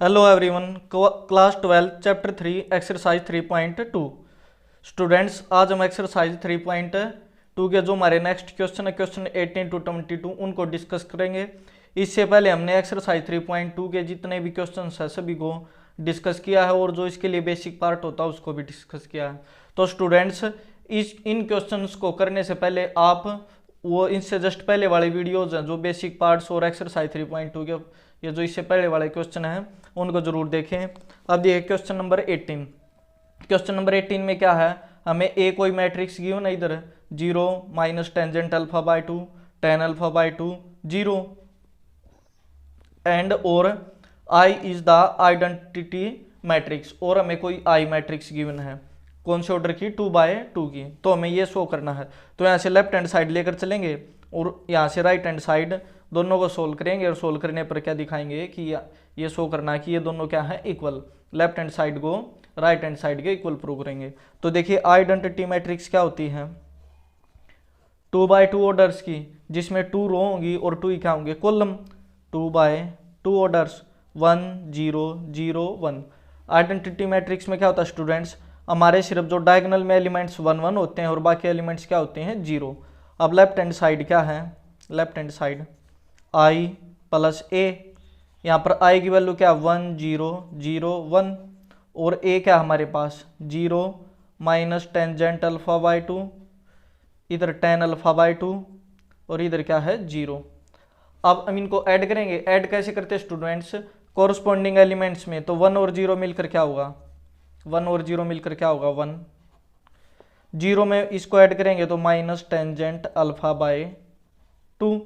Hello everyone, class 12 chapter 3 exercise 3.2। Students, आज हम exercise 3.2 के जो हमारे नेक्स्ट क्वेश्चन है क्वेश्चन 18 to 22 उनको डिस्कस करेंगे। इससे पहले हमने एक्सरसाइज 3.2 के जितने भी क्वेश्चन है सभी को डिस्कस किया है और जो इसके लिए बेसिक पार्ट होता है उसको भी डिस्कस किया है। तो स्टूडेंट्स, इन क्वेश्चंस को करने से पहले आप वो इनसे जस्ट पहले वाले वीडियोज हैं जो बेसिक पार्ट्स और एक्सरसाइज 3.2 के ये जो इससे पहले वाले क्वेश्चन हैं उनको जरूर देखें। अब देखिए क्वेश्चन नंबर 18। क्वेश्चन नंबर 18 में क्या है, हमें ए कोई मैट्रिक्स गिवन है इधर 0 minus tangent alpha by 2 ten alpha by 2 0 and और I is the identity matrix, और हमें कोई आई मैट्रिक्स गिवन है कौन से ऑर्डर की 2/2 की। तो हमें ये शो करना है। तो यहाँ से लेफ्ट हैंड साइड लेकर चलेंगे और यहाँ से राइट हैंड साइड दोनों को सोल्व करेंगे और सोल्व करने पर क्या दिखाएंगे कि ये शो करना है कि ये दोनों क्या है इक्वल। लेफ्ट हैंड साइड को राइट हैंड साइड के इक्वल प्रूव करेंगे। तो देखिए आइडेंटिटी मैट्रिक्स क्या होती है 2/2 ऑर्डर्स की, जिसमें 2 रो होंगी और 2 क्या होंगे कॉलम। 2/2 ऑर्डर्स 1 0 0 1। आइडेंटिटी मैट्रिक्स में क्या होता है स्टूडेंट्स, हमारे सिर्फ जो डायगोनल में एलिमेंट्स 1 1 होते हैं और बाकी एलिमेंट्स क्या होते हैं 0। अब लेफ्ट हैंड साइड क्या है, left hand side i plus a, यहाँ पर i की वैल्यू क्या 1 0 0 1 और a क्या हमारे पास 0 माइनस टेंजेंट अल्फा बाई 2, इधर टेन अल्फा बाई 2 और इधर क्या है 0। अब हम इनको ऐड करेंगे। ऐड कैसे करते हैं स्टूडेंट्स, कोरस्पॉन्डिंग एलिमेंट्स में। तो 1 और 0 मिलकर क्या होगा 1 और 0 मिलकर क्या होगा 1। 0 में इसको ऐड करेंगे तो माइनस टेंजेंट अल्फा बाई 2।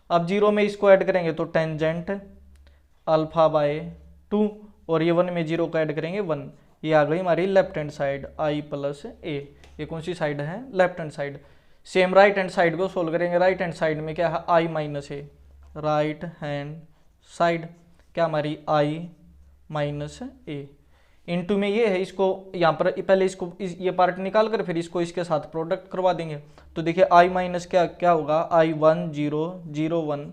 अब 0 में इसको ऐड करेंगे तो टेंजेंट अल्फा बाय 2 और ये 1 में 0 को ऐड करेंगे 1। ये आ गई हमारी left hand side i plus a. ये कौन सी साइड है left hand side. Same right hand side को सोल्व करेंगे। राइट हैंड साइड में क्या है i minus a. Right hand side क्या हमारी i माइनस ए। इनटू में ये है, इसको यहाँ पर पहले इसको ये पार्ट निकाल कर फिर इसको इसके साथ प्रोडक्ट करवा देंगे। तो देखिए i माइनस क्या क्या होगा i 1 0 0 1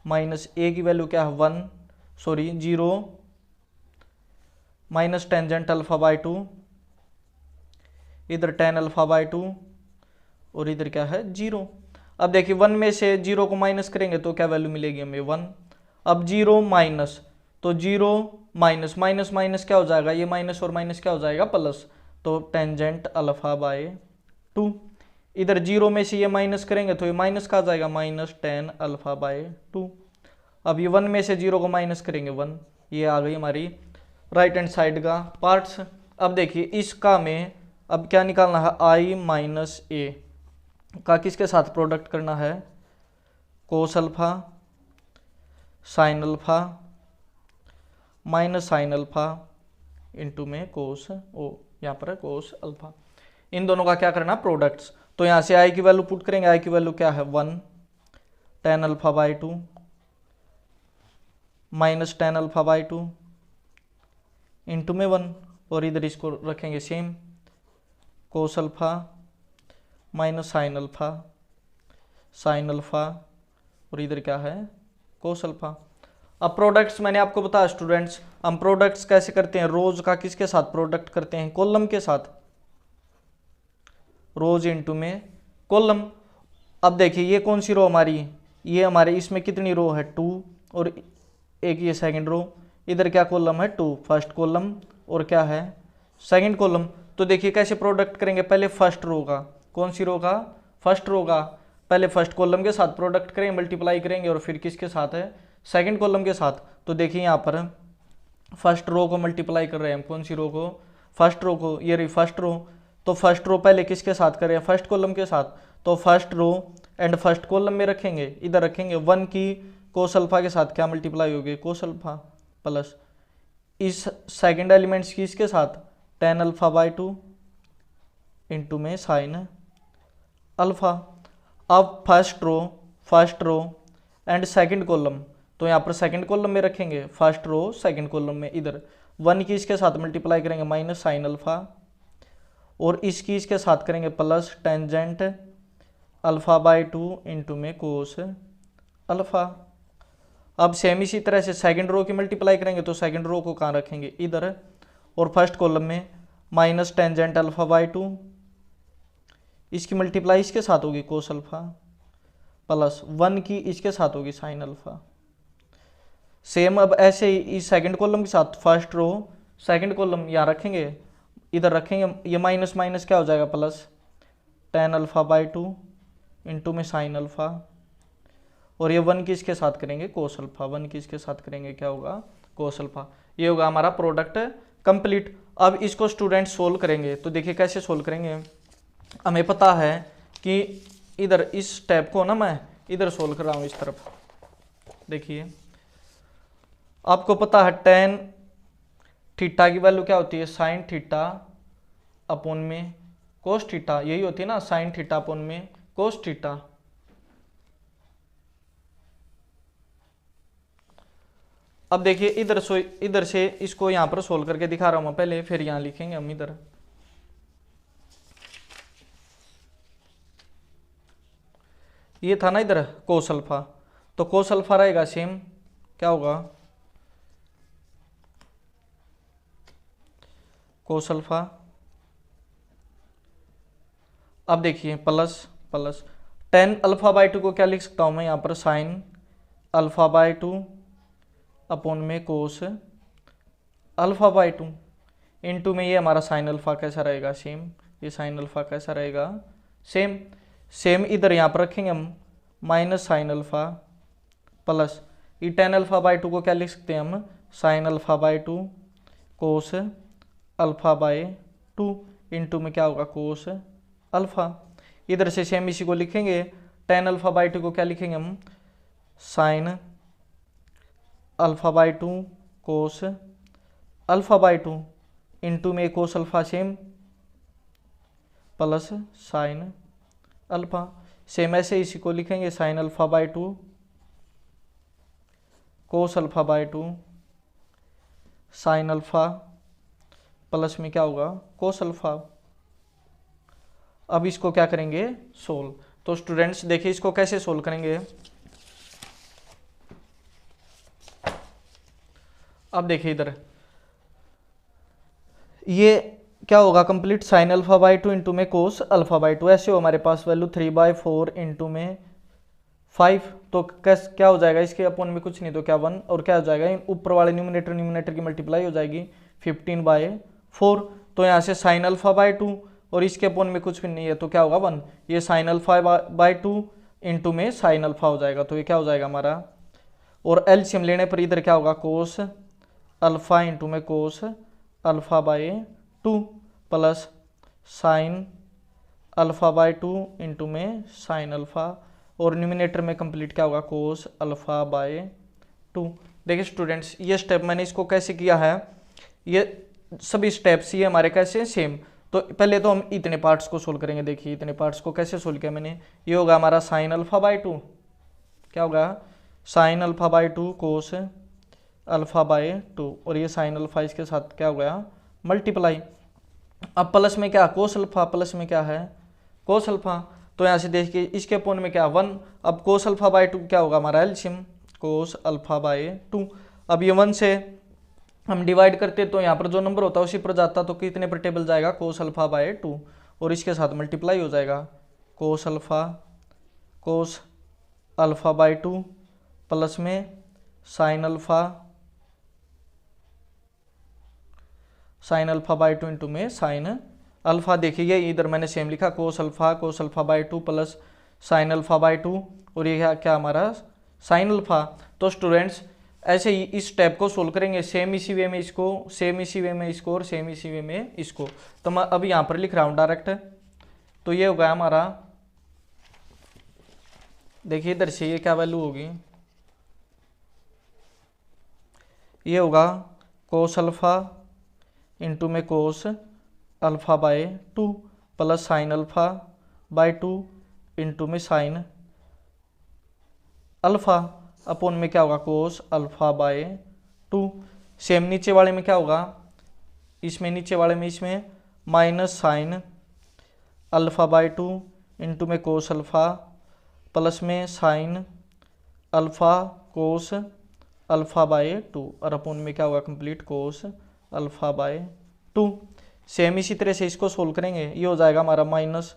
माइनस a की वैल्यू क्या है 1 sorry 0 minus tangent alpha by 2, इधर टेन अल्फा बाई 2 और इधर क्या है 0। अब देखिए 1 में से 0 को माइनस करेंगे तो क्या वैल्यू मिलेगी हमें 1। अब 0 माइनस, तो 0 माइनस माइनस माइनस क्या हो जाएगा, ये माइनस और माइनस क्या हो जाएगा प्लस। तो टेंजेंट अल्फा बाय 2, इधर 0 में से ये माइनस करेंगे तो ये माइनस का आ जाएगा माइनस टेन अल्फा बाय 2। अब ये 1 में से 0 को माइनस करेंगे 1। ये आ गई हमारी राइट हैंड साइड का पार्ट्स। अब देखिए इसका में अब क्या निकालना है i माइनस ए का किसके साथ प्रोडक्ट करना है cos alpha sine alpha minus sine alpha into में कोस ओ, यहाँ पर है कोस अल्फा। इन दोनों का क्या करना प्रोडक्ट्स। तो यहाँ से i की वैल्यू पुट करेंगे। i की वैल्यू क्या है 1 ten alpha by 2 minus ten alpha by 2 into में 1 और इधर इसको रखेंगे same cos alpha minus sine alpha और इधर क्या है कोस अल्फा। अब प्रोडक्ट्स मैंने आपको बताया स्टूडेंट्स, हम प्रोडक्ट्स कैसे करते हैं, रोज का किसके साथ प्रोडक्ट करते हैं कॉलम के साथ, रोज इंटू में कॉलम। अब देखिए ये कौन सी रो हमारी, ये हमारे इसमें कितनी रो है 2 और एक ये सेकंड रो, इधर क्या कॉलम है 2 फर्स्ट कॉलम और क्या है सेकंड कॉलम। तो देखिए कैसे प्रोडक्ट करेंगे, पहले फर्स्ट रो का, कौन सी रो का फर्स्ट रो का, पहले फर्स्ट कॉलम के साथ प्रोडक्ट करेंगे मल्टीप्लाई करेंगे और फिर किसके साथ है सेकंड कॉलम के साथ। तो देखिए यहाँ पर फर्स्ट रो को मल्टीप्लाई कर रहे हैं हम, कौन सी रो को फर्स्ट रो को, ये रही फर्स्ट रो। तो फर्स्ट रो पहले किसके साथ करें फर्स्ट कॉलम के साथ। तो first row and first column में रखेंगे, इधर रखेंगे 1 की कोस अल्फा के साथ क्या मल्टीप्लाई होगी कोस अल्फा प्लस इस सेकंड एलिमेंट्स की इसके साथ टेन अल्फा बाई 2 इंटू में साइन अल्फा। अब first row and second column, तो यहाँ पर सेकंड कॉलम में रखेंगे फर्स्ट रो सेकंड कॉलम में इधर 1 की इसके साथ मल्टीप्लाई करेंगे माइनस साइन अल्फा और इसकी इसके साथ करेंगे plus tangent alpha by 2 into में कोस अल्फा। अब सेम इसी तरह से सेकंड रो की मल्टीप्लाई करेंगे तो सेकंड रो को कहाँ रखेंगे, इधर, और फर्स्ट कॉलम में माइनस टेंजेंट अल्फा बाई 2, इसकी मल्टीप्लाई इसके साथ होगी कोस अल्फा, प्लस 1 की इसके साथ होगी साइन अल्फा। सेम अब ऐसे ही इस सेकंड कॉलम के साथ फर्स्ट रो सेकंड कॉलम यहाँ रखेंगे, इधर रखेंगे, ये माइनस माइनस क्या हो जाएगा plus ten alpha by 2 into में साइन अल्फा, और ये 1 की इसके साथ करेंगे कोस अल्फा, 1 की इसके साथ करेंगे क्या होगा कोस अल्फा। ये होगा हमारा प्रोडक्ट कंप्लीट। अब इसको स्टूडेंट सोल्व करेंगे तो देखिए कैसे सोल्व करेंगे। हमें पता है कि इधर इस स्टेप को ना मैं इधर सोल्व कर रहा हूँ इस तरफ, देखिए आपको पता है टेन थीटा की वैल्यू क्या होती है, साइन थीटा अपॉन में कोस थीटा, यही होती है ना, साइन थीटा अपॉन में कोस थीटा। अब देखिए इधर से इसको यहां पर सोल्व करके दिखा रहा हूं मैं पहले, फिर यहां लिखेंगे हम इधर। ये था ना इधर कोस अल्फा, तो कोस अल्फा रहेगा सेम क्या होगा कोस अल्फा। अब देखिए plus plus ten alpha by 2 को क्या लिख सकता हूं मैं यहाँ पर, साइन अल्फा बाई 2 अपॉन में कोस अल्फा बाई 2 इंटू में ये हमारा साइन अल्फा कैसा रहेगा सेम, ये साइन अल्फा कैसा रहेगा सेम। सेम इधर यहाँ पर रखेंगे हम माइनस साइन अल्फा प्लस ये टेन अल्फा बाई 2 को क्या लिख सकते हैं हम, sine alpha by 2 cos alpha by 2 into में क्या होगा कोस अल्फा। इधर से सेम इसी को लिखेंगे, टेन अल्फा बाई 2 को क्या लिखेंगे हम, sine alpha by 2 cos alpha by 2 into में cos alpha same plus sine alpha. Same ऐसे इसी को लिखेंगे, sine alpha by 2 cos alpha by 2 sine alpha plus में क्या होगा कोस अल्फा। अब इसको क्या करेंगे सोल्व। तो स्टूडेंट्स देखिए इसको कैसे सोल्व करेंगे। अब देखिए इधर ये क्या होगा complete, sign alpha by 2 into में कोस अल्फा बाई 2, ऐसे हो हमारे पास वैल्यू 3/4 इंटू में 5, तो क्या हो जाएगा इसके अपोन में कुछ नहीं तो क्या 1, और क्या हो जाएगा ऊपर वाले न्यूमिनेटर की मल्टीप्लाई हो जाएगी 15/4, तो यहाँ से साइन अल्फा बाई 2 और इसके अपोन में कुछ भी नहीं है तो क्या होगा 1, ये साइन अल्फा बाई 2 इंटू में साइन अल्फा हो जाएगा, तो ये क्या हो जाएगा हमारा, और एलसीएम लेने पर इधर क्या होगा कोस अल्फा इंटू में cos alpha by 2 plus sine alpha by 2 into में साइन अल्फा, और न्यूमिनेटर में कंप्लीट क्या होगा कोस अल्फा बाई 2। देखिए स्टूडेंट्स ये स्टेप मैंने इसको कैसे किया है, ये सभी स्टेप्स ये हमारे कैसे सेम। तो पहले तो हम इतने पार्ट्स को सोल्व करेंगे, देखिए इतने पार्ट्स को कैसे सोल्व किया मैंने, ये होगा हमारा साइन अल्फा बाई 2, क्या होगा sign alpha by 2 cos alpha by 2, और ये साइन अल्फा इसके साथ क्या हो गया मल्टीप्लाई। अब प्लस में क्या कोस अल्फा, प्लस में क्या है कोस अल्फा, तो यहाँ से देखिए इसके अपोन में क्या 1, अब कोस अल्फा बाई 2 क्या होगा हमारा एलसीएम कोस अल्फा बाई 2। अब ये 1 से हम डिवाइड करते तो यहाँ पर जो नंबर होता है उसी पर जाता, तो कितने पर टेबल जाएगा कोस अल्फा बाई 2, और इसके साथ मल्टीप्लाई हो जाएगा कोस अल्फा बाई 2 प्लस में साइन अल्फा बाई 2 इंटू में साइन अल्फा। देखिए इधर मैंने सेम लिखा कोस alpha by 2 plus sine alpha by 2, और ये क्या हमारा साइन अल्फा। तो स्टूडेंट्स ऐसे ही इस स्टेप को सोल्व करेंगे, सेम इसी वे में इसको, सेम इसी वे में इसको, और सेम इसी वे में इसको। तो मैं अब यहाँ पर लिख रहा हूँ डायरेक्ट, तो ये होगा हमारा, देखिए इधर से ये क्या वैल्यू होगी, ये होगा कोस अल्फा इंटू में cos alpha by 2 plus sine alpha by 2 into में साइन अल्फा अपोन में क्या होगा कोस अल्फा बाई 2। सेम नीचे वाले में क्या होगा, इसमें नीचे वाले में इसमें minus sign alpha by 2 into में कोस अल्फा प्लस में sine alpha cos alpha by 2 और अपोन में क्या होगा complete cos alpha by 2। Same इसी तरह से इसको सोल्व करेंगे, ये हो जाएगा हमारा minus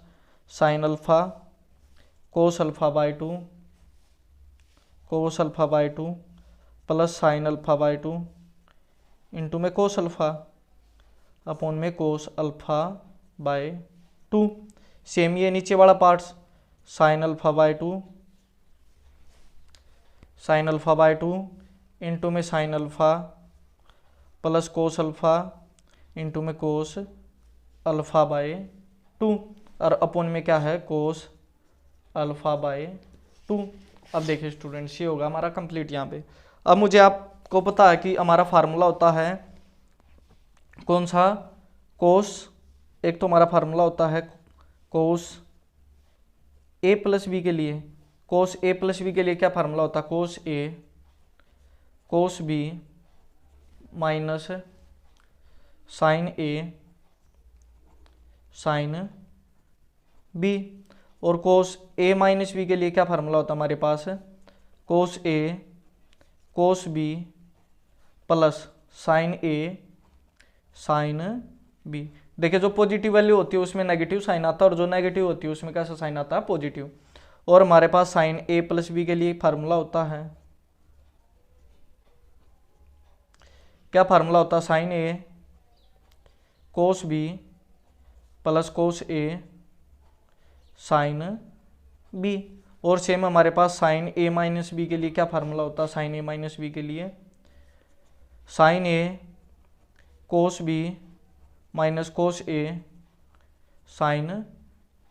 sine alpha cos alpha by 2 cos alpha by 2 plus sign alpha by 2 into में कोस अल्फ़ा अपोन में कोस अल्फ़ा बाय 2। सेम ये नीचे वाला parts sine alpha by 2 sine alpha by 2 into में sine alpha plus cos alpha into में cos alpha by 2 और upon में क्या है कोस अल्फ़ा बाय 2। अब देखिए स्टूडेंट्स, ये होगा हमारा कंप्लीट यहाँ पे। अब मुझे आपको पता है कि हमारा फार्मूला होता है कौन सा, कोस, एक तो हमारा फार्मूला होता है कोस ए प्लस बी के लिए, कोस ए प्लस बी के लिए क्या फार्मूला होता है, कोस A cos B minus sign A sine B. और कोस ए माइनस बी के लिए क्या फार्मूला होता है हमारे पास, कोस A cos B plus sine A sine B. देखिए जो पॉजिटिव वैल्यू होती है उसमें नेगेटिव साइन आता है और जो नेगेटिव होती है उसमें कैसा साइन आता है, पॉजिटिव। और हमारे पास साइन ए प्लस बी के लिए फार्मूला होता है, क्या फार्मूला होता है, sign A cos B plus cos A sine B. और सेम हमारे पास साइन ए माइनस बी के लिए क्या फार्मूला होता है, साइन ए माइनस बी के लिए sign A cos B minus cos A sine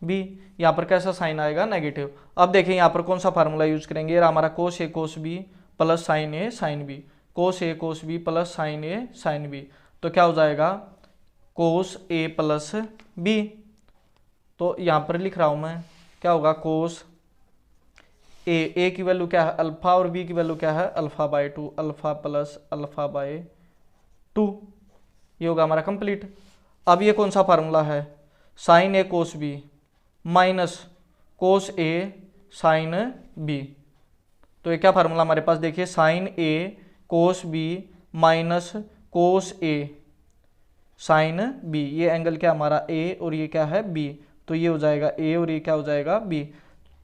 B. यहाँ पर कैसा साइन आएगा, नेगेटिव। अब देखिए यहाँ पर कौन सा फार्मूला यूज करेंगे, हमारा कोस A cos B plus sine A sine B, cos A cos B plus sine A sine B. तो क्या हो जाएगा कोस ए प्लस बी। तो यहाँ पर लिख रहा हूँ मैं, क्या होगा कोस ए की वैल्यू क्या है अल्फा और बी की वैल्यू क्या है alpha by 2, alpha plus alpha by 2। ये होगा हमारा कंप्लीट। अब ये कौन सा फार्मूला है, sign A cos B minus cos A sine B. तो ये क्या फार्मूला हमारे पास, देखिए sine A cos B minus cos A sine B. ये एंगल क्या हमारा ए और ये क्या है बी, तो ये हो जाएगा ए और ये क्या हो जाएगा बी।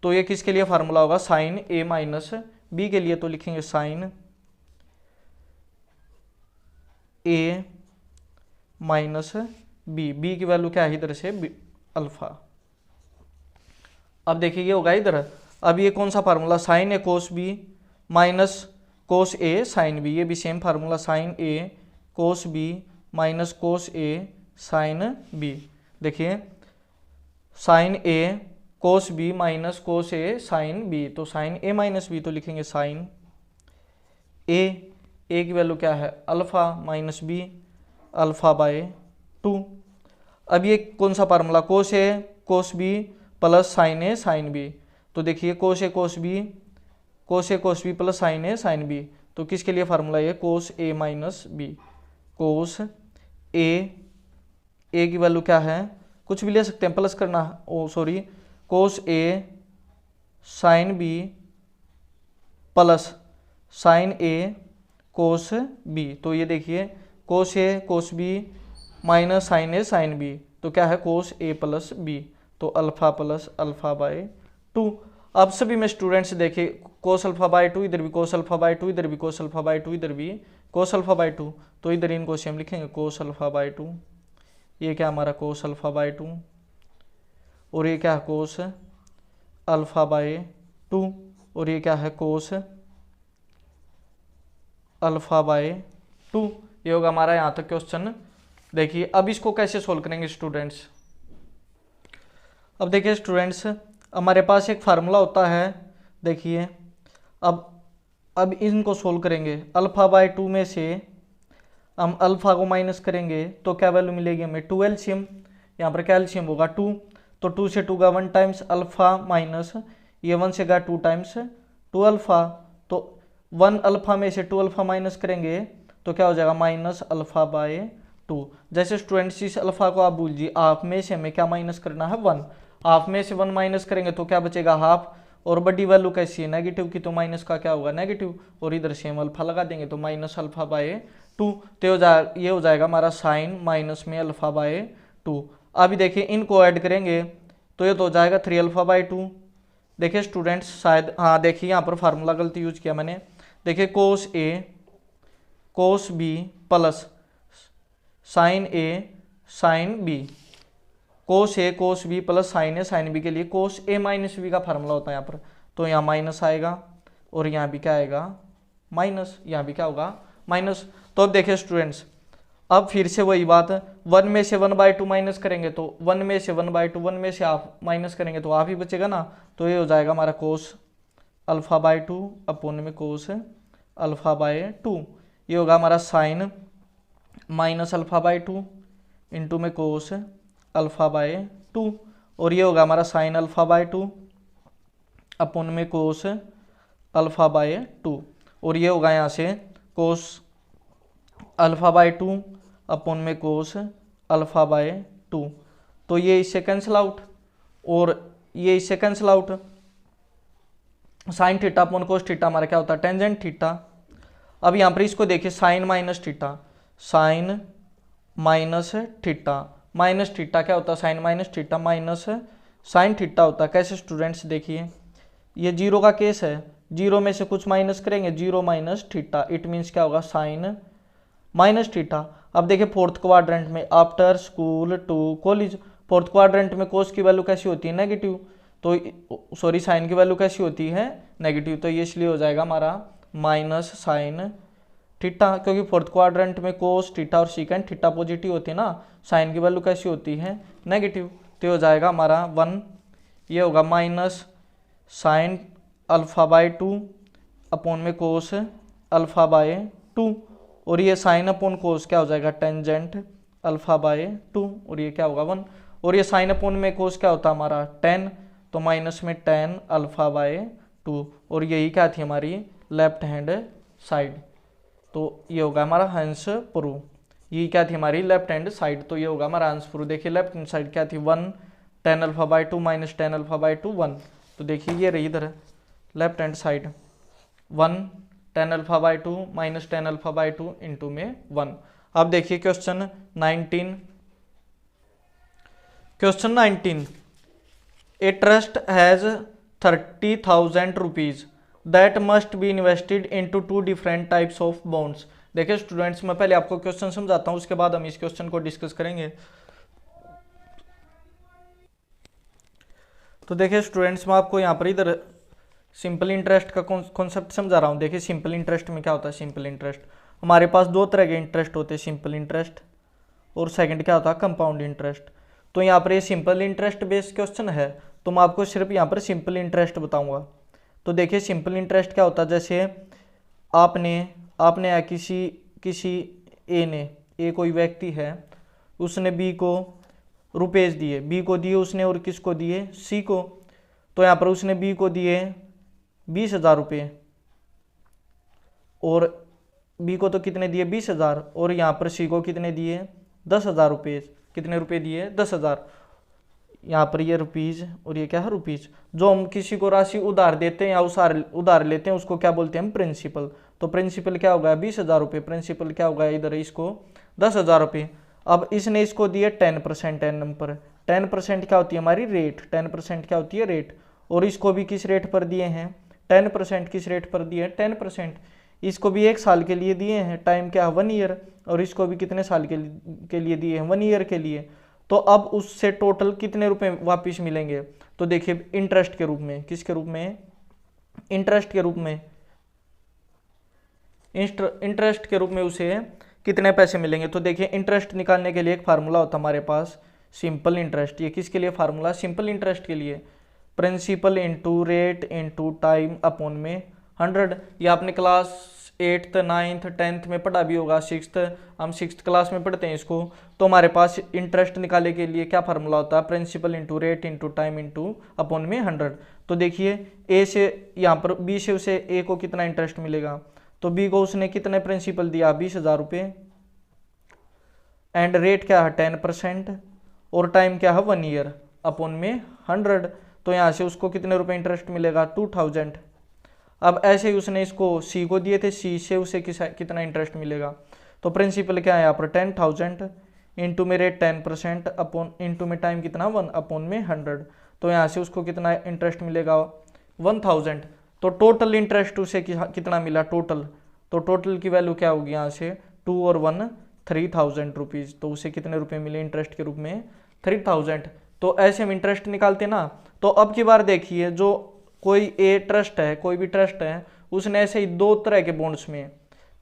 तो ये किसके लिए फार्मूला होगा, साइन ए माइनस बी के लिए। तो लिखेंगे sine A minus B, B की वैल्यू क्या है इधर से अल्फा। अब देखिए ये होगा इधर। अब ये कौन सा formula, sine A cos B minus cos A sine B, ये भी same formula sine A cos B minus cos A sine B. देखिए sine A cos B minus cos A sine B, तो साइन ए माइनस बी, तो लिखेंगे sine A की value क्या है alpha minus B alpha by 2। अब ये कौन सा formula, cos A cos B plus sine A sine B. तो देखिए कोस A cos B plus sine A sine B. तो किसके लिए फार्मूला ये, कोस ए माइनस बी, कोस ए की वैल्यू क्या है, कुछ भी ले सकते हैं प्लस करना, कोस A sine B plus sine A cos B. तो ये देखिए कोस A cos B minus sign A sine B, तो क्या है कोस ए प्लस बी, तो अल्फा प्लस अल्फा बाय 2। अब सभी में स्टूडेंट्स देखिए कोस अल्फा बाय 2, इधर भी कोस अल्फा बाय 2, इधर भी कोस अल्फा बाय 2, इधर भी कोस अल्फा बाय 2। तो इधर इनको सेम लिखेंगे कोस अल्फा बाय 2, ये क्या हमारा कोस अल्फा बाय 2 और ये क्या है कोस अल्फा बाय 2 और ये क्या है कोस अल्फा बाय 2। ये होगा हमारा यहाँ तक क्वेश्चन। देखिए अब इसको कैसे सोल्व करेंगे स्टूडेंट्स। अब देखिए स्टूडेंट्स हमारे पास एक फार्मूला होता है, देखिए अब इनको सोल्व करेंगे। अल्फा बाय 2 में से हम अल्फा को माइनस करेंगे तो क्या वैल्यू मिलेगी हमें, 2 एलसीएम। यहाँ पर क्या एलसीएम होगा 2, तो 2 से 2 का 1 टाइम्स अल्फा माइनस ये 1 से गया 2 टाइम्स 2 अल्फा। तो 1 अल्फा में से 2 अल्फा माइनस करेंगे तो क्या हो जाएगा माइनस अल्फा बाय 2। जैसे स्टूडेंट्स इस अल्फा को आप भूलिए, हाफ में से हमें क्या माइनस करना है 1, हाफ में से 1 माइनस करेंगे तो क्या बचेगा हाफ, और बड़ी वैल्यू कैसी है नेगेटिव की, तो माइनस का क्या होगा नेगेटिव, और इधर से हम अल्फा लगा देंगे तो माइनस अल्फा बाय 2। तो ये हो जाएगा हमारा साइन माइनस में अल्फा बाय 2। अभी देखिए इनको ऐड करेंगे तो ये तो हो जाएगा 3 अल्फा बाय 2। देखिए स्टूडेंट्स शायद, हाँ देखिए यहाँ पर फार्मूला गलती यूज किया मैंने। देखिए कोस A cos B plus sine A sine B, cos A cos B plus sine A sine B के लिए कोस ए माइनस बी का फार्मूला होता है यहाँ पर, तो यहाँ माइनस आएगा और यहाँ भी क्या आएगा माइनस, यहाँ भी क्या होगा माइनस। तो अब देखिए स्टूडेंट्स, अब फिर से वही बात, 1 में से 1/2 माइनस करेंगे तो 1 में से 1/2, 1 में से हाफ माइनस करेंगे तो हाफ ही बचेगा ना। तो ये हो जाएगा हमारा कोस अल्फा बाय 2 अपोन में कोस अल्फा बाय 2। ये होगा हमारा sine minus alpha by 2 into में कोस अल्फा बाय 2, और ये होगा हमारा साइन अल्फा बाय 2 अपोन में कोस अल्फा बाय 2, और ये होगा यहाँ से कोस अल्फा बाय 2 अपोन में कोस अल्फा बाय 2। तो ये इससे कैंसिल आउट और ये इससे cancel out. Sine theta upon cos theta हमारा क्या होता है टेंजेंट थीटा। अब यहाँ पर इसको देखिए sine minus theta, sine minus theta, minus theta क्या होता है sine minus theta minus sine theta होता है। कैसे स्टूडेंट्स देखिए, ये जीरो का केस है, जीरो में से कुछ माइनस करेंगे, zero minus theta, it means क्या होगा साइन माइनस थीटा। अब देखिए फोर्थ क्वाड्रेंट में after school to college, fourth quadrant में कोस की वैल्यू कैसी होती है नेगेटिव, तो सॉरी साइन की वैल्यू कैसी होती है नेगेटिव, तो ये इसलिए हो जाएगा हमारा माइनस साइन थीटा, क्योंकि फोर्थ क्वाड्रेंट में कोस थीटा और सीकेंट थीटा पॉजिटिव होती है ना, साइन की वैल्यू कैसी होती है नेगेटिव। तो हो जाएगा हमारा 1, ये होगा minus sine alpha by 2 upon में कोस अल्फा बाय 2, और ये साइन अपोन कोस क्या हो जाएगा टेंजेंट अल्फा बाय 2, और ये क्या होगा 1, और ये साइन अपोन में कोस क्या होता है हमारा 10, तो माइनस में 10 अल्फा बाय 2, और यही क्या थी हमारी लेफ्ट हैंड साइड। तो ये होगा हमारा हंस प्रूव, ये क्या थी हमारी लेफ्ट हैंड साइड, तो ये होगा हमारा हंस प्रूव। देखिए लेफ्ट हैंड साइड क्या थी 1 10 alpha by 2 minus 10 alpha by 2 1, तो देखिए ये रही इधर left hand side 1 10 alpha by 2 minus 10 alpha by 2 into में 1। अब देखिए question 19, question 19, a trust has 30,000 rupees that must be invested into 2 different types of bonds. देखिए स्टूडेंट्स, मैं पहले आपको क्वेश्चन समझाता हूं, उसके बाद हम इस क्वेश्चन को डिस्कस करेंगे। तो देखिए स्टूडेंट्स, मैं आपको यहाँ पर इधर सिंपल इंटरेस्ट का कॉन्सेप्ट समझा रहा हूँ। देखिए सिंपल इंटरेस्ट में क्या होता है, सिंपल इंटरेस्ट हमारे पास दो तरह के इंटरेस्ट होते हैं, सिंपल इंटरेस्ट और सेकंड क्या होता है कंपाउंड इंटरेस्ट। तो यहाँ पर ये सिंपल इंटरेस्ट बेस्ड क्वेश्चन है, तो मैं आपको सिर्फ यहाँ पर सिंपल इंटरेस्ट बताऊँगा। तो देखिए सिंपल इंटरेस्ट क्या होता है, जैसे आपने किसी ए कोई व्यक्ति है, उसने बी को रुपये दिए, बी को दिए उसने और किसको दिए सी को। तो यहाँ पर उसने बी को दिए 20,000 रुपये और बी को तो कितने दिए 20,000, और यहाँ पर सी को कितने दिए 10,000 रुपये। कितने रुपये दिए 10,000, यहाँ पर ये रुपीज़ और ये क्या है रुपीज़। जो हम किसी को राशि उधार देते हैं या उधार लेते हैं उसको क्या बोलते हैं हम प्रिंसिपल। तो प्रिंसिपल क्या होगा 20,000 रुपये, प्रिंसिपल क्या होगा इधर इसको 10,000 रुपये। अब इसने इसको दिए 10% एन पर, 10% क्या होती है हमारी रेट, 10% क्या होती है रेट, और इसको भी किस रेट पर दिए हैं 10%, किस रेट पर दिए 10%। इसको भी 1 साल के लिए दिए हैं, टाइम क्या है 1 ईयर, और इसको भी कितने साल के लिए दिए हैं 1 ईयर के लिए। तो अब उससे टोटल कितने रुपए वापस मिलेंगे, तो देखिए इंटरेस्ट के रूप में, किसके रूप में इंटरेस्ट के रूप में, इंटरेस्ट के रूप में उसे कितने पैसे मिलेंगे। तो देखिए इंटरेस्ट निकालने के लिए एक फार्मूला होता है हमारे पास सिंपल इंटरेस्ट। ये किसके लिए फार्मूला सिंपल इंटरेस्ट के लिए, principal into rate into time upon में 100। ये आपने क्लास 8th 9th 10th में पढ़ा भी होगा, हम 6th क्लास में पढ़ते हैं इसको। तो हमारे पास इंटरेस्ट निकालने के लिए क्या फार्मूला होता है, principal into rate into time into upon में 100। तो देखिए ए से यहाँ पर बी से उसे ए को कितना इंटरेस्ट मिलेगा, तो बी को उसने कितने प्रिंसिपल दिया 20,000 रुपये, एंड रेट क्या है 10% और टाइम क्या है 1 ईयर अपॉन में 100। तो यहाँ से उसको कितने रुपए इंटरेस्ट मिलेगा 2000। अब ऐसे ही उसने इसको सी को दिए थे, सी से उसे कितना इंटरेस्ट मिलेगा। तो प्रिंसिपल क्या है यहाँ पर 10,000 इंटू में रेट 10% अपॉन इंटू में टाइम कितना 1 अपॉन में 100। तो यहाँ से उसको कितना इंटरेस्ट मिलेगा 1000। तो टोटल इंटरेस्ट उसे कितना मिला टोटल, तो टोटल की वैल्यू क्या होगी यहाँ से 2 और 1 3000 रुपीज़। तो उसे कितने रुपए मिले इंटरेस्ट के रूप में 3000। तो ऐसे हम इंटरेस्ट निकालते ना। तो अब की बार देखिए, जो कोई ए ट्रस्ट है, कोई भी ट्रस्ट है, उसने ऐसे ही 2 तरह के बॉन्ड्स में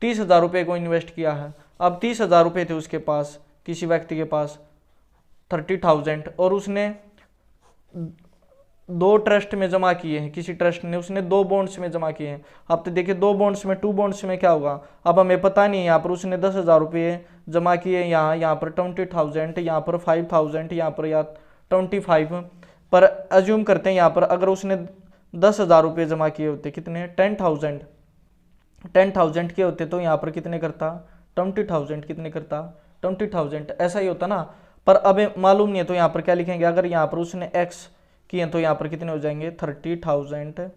30,000 रुपये को इन्वेस्ट किया है। अब 30,000 रुपये थे उसके पास, किसी व्यक्ति के पास 30,000, और उसने 2 ट्रस्ट में जमा किए हैं, किसी ट्रस्ट ने उसने 2 बॉन्ड्स में जमा किए हैं। अब तो देखिए 2 बॉन्ड्स में 2 बॉन्ड्स में क्या होगा, अब हमें पता नहीं है। यहाँ पर उसने 10,000 रुपये जमा किए, यहाँ पर 20,000, यहाँ पर 5,000, यहाँ पर 25, पर अज्यूम करते हैं यहाँ पर अगर उसने 10,000 रुपये जमा किए होते, कितने 10,000 के होते, तो यहाँ पर कितने करता 20,000, कितने करता 20,000, ऐसा ही होता ना। पर अब मालूम नहीं है, तो यहाँ पर क्या लिखेंगे, अगर यहाँ पर उसने एक्स किए तो यहाँ पर कितने हो जाएंगे 30,000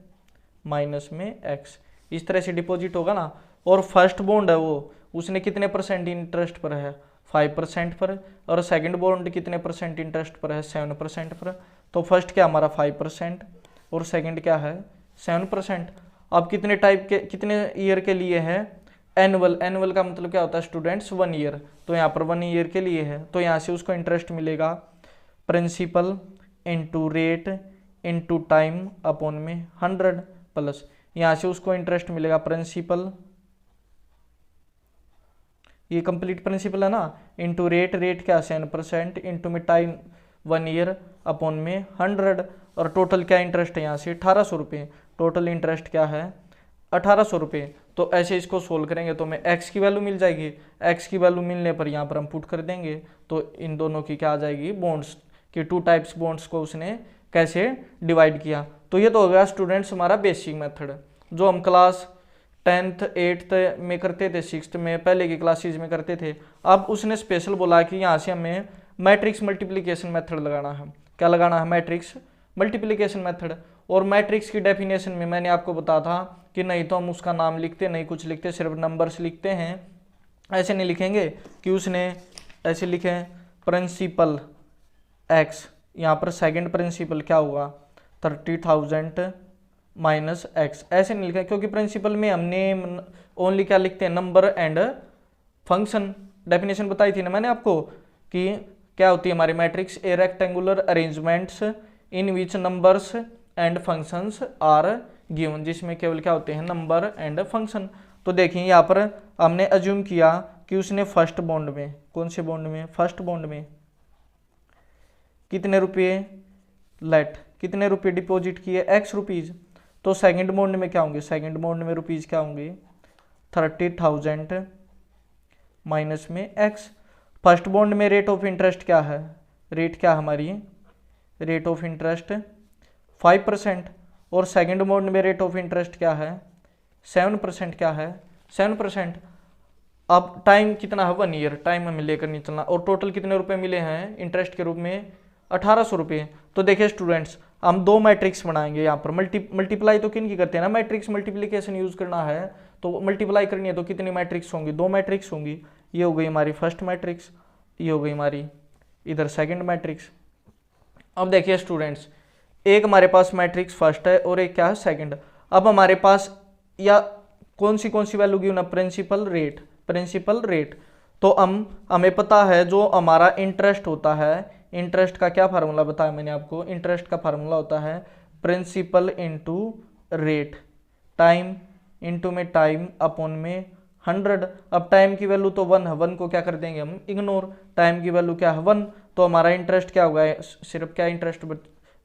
माइनस में एक्स, इस तरह से डिपॉजिट होगा ना। और फर्स्ट बॉन्ड है वो, उसने कितने परसेंट इंटरेस्ट पर है 5% पर, और सेकंड बॉन्ड कितने परसेंट इंटरेस्ट पर है 7% पर। तो फर्स्ट क्या हमारा 5% और सेकंड क्या है 7%। अब कितने टाइप के, कितने ईयर के लिए है एनुअल, एनुअल का मतलब क्या होता है स्टूडेंट्स 1 ईयर, तो यहाँ पर 1 ईयर के लिए है। तो यहाँ से उसको इंटरेस्ट मिलेगा principal into rate into time upon में 100 प्लस, यहाँ से उसको इंटरेस्ट मिलेगा प्रिंसिपल, ये कंप्लीट प्रिंसिपल है ना, इंटू रेट, रेट क्या 7% इंटू में टाइम 1 ईयर अपॉन में 100, और टोटल क्या इंटरेस्ट है यहाँ से 1800 रुपये। टोटल इंटरेस्ट क्या है 1800 रुपये। तो ऐसे इसको सोल्व करेंगे तो हमें एक्स की वैल्यू मिल जाएगी। एक्स की वैल्यू मिलने पर यहाँ पर हम पुट कर देंगे, तो इन दोनों की क्या आ जाएगी बॉन्ड्स कि 2 टाइप्स बॉन्ड्स को उसने कैसे डिवाइड किया। तो ये तो हो गया स्टूडेंट्स हमारा बेसिक मेथड, जो हम क्लास 10th 8th में करते थे, 6th में पहले की क्लासेज में करते थे। अब उसने स्पेशल बोला कि यहाँ से हमें मैट्रिक्स मल्टीप्लिकेशन मेथड लगाना है। क्या लगाना है मैट्रिक्स मल्टीप्लिकेशन मेथड। और मैट्रिक्स की डेफिनेशन में मैंने आपको बताया था कि नहीं तो हम उसका नाम लिखते नहीं कुछ लिखते, सिर्फ नंबर्स लिखते हैं। ऐसे नहीं लिखेंगे कि उसने ऐसे लिखे प्रिंसिपल एक्स, यहाँ पर सेकंड प्रिंसिपल क्या होगा 30,000 माइनस एक्स, ऐसे नहीं लिखा, क्योंकि प्रिंसिपल में हमने ओनली क्या लिखते हैं नंबर एंड फंक्शन। डेफिनेशन बताई थी ना मैंने आपको कि क्या होती है हमारी matrix, a rectangular arrangements in which numbers and functions are given, जिसमें केवल क्या होते हैं नंबर एंड फंक्शन। तो देखिए यहाँ पर हमने अज्यूम किया कि उसने फर्स्ट बॉन्ड में, कौन से बॉन्ड में फर्स्ट बॉन्ड में कितने रुपये लेट, कितने रुपये डिपॉजिट किए एक्स रुपीज़। तो सेकंड बॉन्ड में क्या होंगे, सेकंड बॉन्ड में रुपीज़ क्या होंगे 30,000 माइनस में एक्स। फर्स्ट बॉन्ड में रेट ऑफ इंटरेस्ट क्या है, रेट क्या हमारी रेट ऑफ इंटरेस्ट 5%, और सेकंड बॉन्ड में रेट ऑफ इंटरेस्ट क्या है 7%, क्या है 7%। अब टाइम कितना है 1 ईयर, टाइम हमें लेकर नहीं चलना। और टोटल कितने रुपए मिले हैं इंटरेस्ट के रूप में 1800 रुपये। तो देखिए स्टूडेंट्स हम 2 मैट्रिक्स बनाएंगे यहाँ पर, मल्टीप्लाई तो किन की करते हैं ना, मैट्रिक्स मल्टीप्लिकेशन यूज करना है तो मल्टीप्लाई करनी है, तो कितनी मैट्रिक्स होंगी 2 मैट्रिक्स होंगी। ये हो गई हमारी फर्स्ट मैट्रिक्स, ये हो गई हमारी इधर सेकंड मैट्रिक्स। अब देखिए स्टूडेंट्स एक हमारे पास मैट्रिक्स फर्स्ट है और एक क्या है सेकंड। अब हमारे पास या कौन सी वैल्यू गिवन है प्रिंसिपल रेट, प्रिंसिपल रेट। तो हमें पता है जो हमारा इंटरेस्ट होता है, इंटरेस्ट का क्या फार्मूला बताया मैंने आपको, इंटरेस्ट का फार्मूला होता है principal into rate, time into में टाइम अपॉन में 100। अब टाइम की वैल्यू तो 1 है, 1 को क्या कर देंगे हम इग्नोर, टाइम की वैल्यू क्या है 1, तो हमारा इंटरेस्ट क्या होगा सिर्फ क्या इंटरेस्ट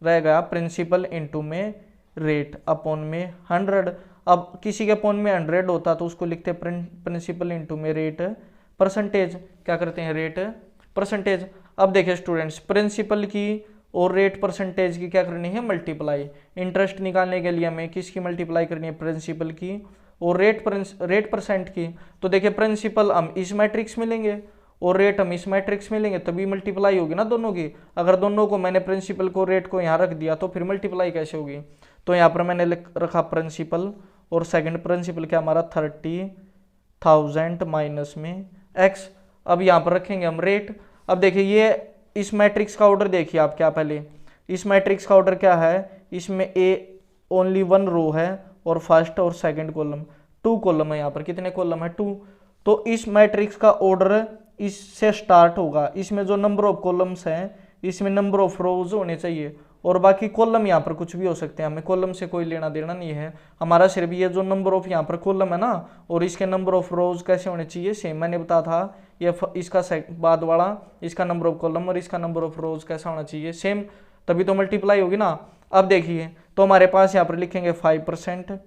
रहेगा प्रिंसिपल इंटू में रेट अपॉन में 100। अब किसी के अपॉन में 100 होता तो उसको लिखते प्रिंसिपल इंटू में रेट परसेंटेज, क्या करते हैं रेट परसेंटेज। अब देखिए स्टूडेंट्स प्रिंसिपल की और रेट परसेंटेज की क्या करनी है मल्टीप्लाई। इंटरेस्ट निकालने के लिए हमें किसकी मल्टीप्लाई करनी है प्रिंसिपल की और रेट परसेंट की। तो देखिए प्रिंसिपल हम इस मैट्रिक्स में लेंगे और रेट हम इस मैट्रिक्स में लेंगे तभी मल्टीप्लाई होगी ना दोनों की। अगर दोनों को मैंने प्रिंसिपल को रेट को यहाँ रख दिया तो फिर मल्टीप्लाई कैसे होगी। तो यहाँ पर मैंने रखा प्रिंसिपल और सेकंड प्रिंसिपल क्या हमारा 30,000 माइनस में x। अब यहाँ पर रखेंगे हम रेट। अब देखिए ये इस मैट्रिक्स का ऑर्डर देखिए आप क्या, पहले इस मैट्रिक्स का ऑर्डर क्या है, इसमें ए ओनली 1 रो है और फर्स्ट और सेकंड कॉलम 2 कॉलम है। यहाँ पर कितने कॉलम है 2। तो इस मैट्रिक्स का ऑर्डर इससे स्टार्ट होगा, इसमें जो नंबर ऑफ कॉलम्स हैं इसमें नंबर ऑफ रोज होने चाहिए और बाकी कॉलम यहाँ पर कुछ भी हो सकते हैं, हमें कॉलम से कोई लेना देना नहीं है। हमारा सिर्फ ये जो नंबर ऑफ यहाँ पर कॉलम है ना और इसके नंबर ऑफ रोज कैसे होने चाहिए सेम। मैंने बताया था ये इसका बाद वाला इसका नंबर ऑफ कॉलम और इसका नंबर ऑफ रोज कैसा होना चाहिए सेम, तभी तो मल्टीप्लाई होगी ना। अब देखिए तो हमारे पास यहाँ पर लिखेंगे 5%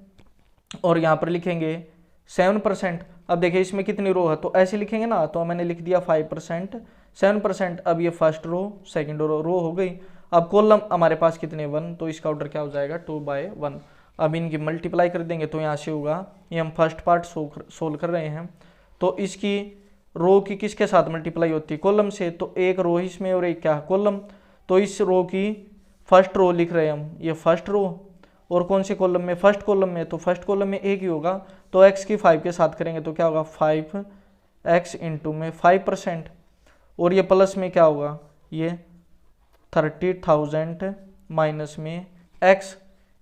और यहाँ पर लिखेंगे 7%। अब देखिए इसमें कितनी रो है तो ऐसे लिखेंगे ना, तो मैंने लिख दिया 5% 7%। अब ये फर्स्ट रो सेकंड रो हो गई। अब कॉलम हमारे पास कितने 1, तो इसका ऑर्डर क्या हो जाएगा 2/1। अब इनकी मल्टीप्लाई कर देंगे तो यहाँ से होगा, ये हम फर्स्ट पार्ट सोल्व कर रहे हैं। तो इसकी रो की किसके साथ मल्टीप्लाई होती है कॉलम से, तो एक रो इसमें और एक क्या कॉलम। तो इस रो की फर्स्ट रो लिख रहे हैं हम, ये फर्स्ट रो और कौन से कॉलम में फर्स्ट कॉलम में, तो फर्स्ट कॉलम में एक ही होगा। तो x की 5 के साथ करेंगे तो क्या होगा 5x इंटू में 5% और ये प्लस में क्या होगा ये 30,000 माइनस में x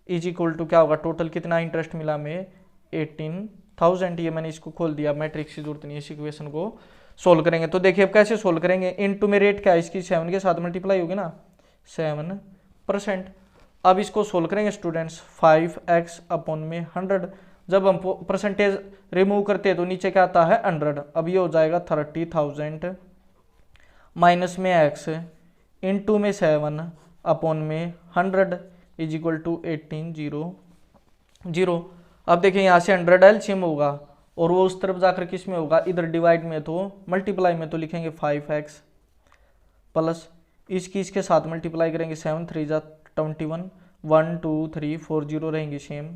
इज इक्वल टू क्या होगा, टोटल कितना इंटरेस्ट मिला हमें 18,000। ये मैंने इसको खोल दिया, मैट्रिक्स की जरूरत नहीं है, इस इक्वेशन को सोल्व करेंगे। तो देखिए अब कैसे सोल्व करेंगे, इनटू में रेट क्या है इसकी 7 के साथ मल्टीप्लाई होगी ना 7%। अब इसको सोल्व करेंगे स्टूडेंट्स 5x अपॉन में 100। जब हम परसेंटेज रिमूव करते हैं तो नीचे क्या आता है 100। अब ये हो जाएगा 30,000 माइनस में x इंटू में 7 अपॉन में 100 इज इक्वल टू 18,000। अब देखिए यहाँ से 100 एलसीएम होगा और वो उस तरफ जाकर किस में होगा, इधर डिवाइड में तो मल्टीप्लाई में तो लिखेंगे 5x प्लस इसकी इसके साथ मल्टीप्लाई करेंगे 7 3 जा 21 1 2 3 4 0 रहेंगी सेम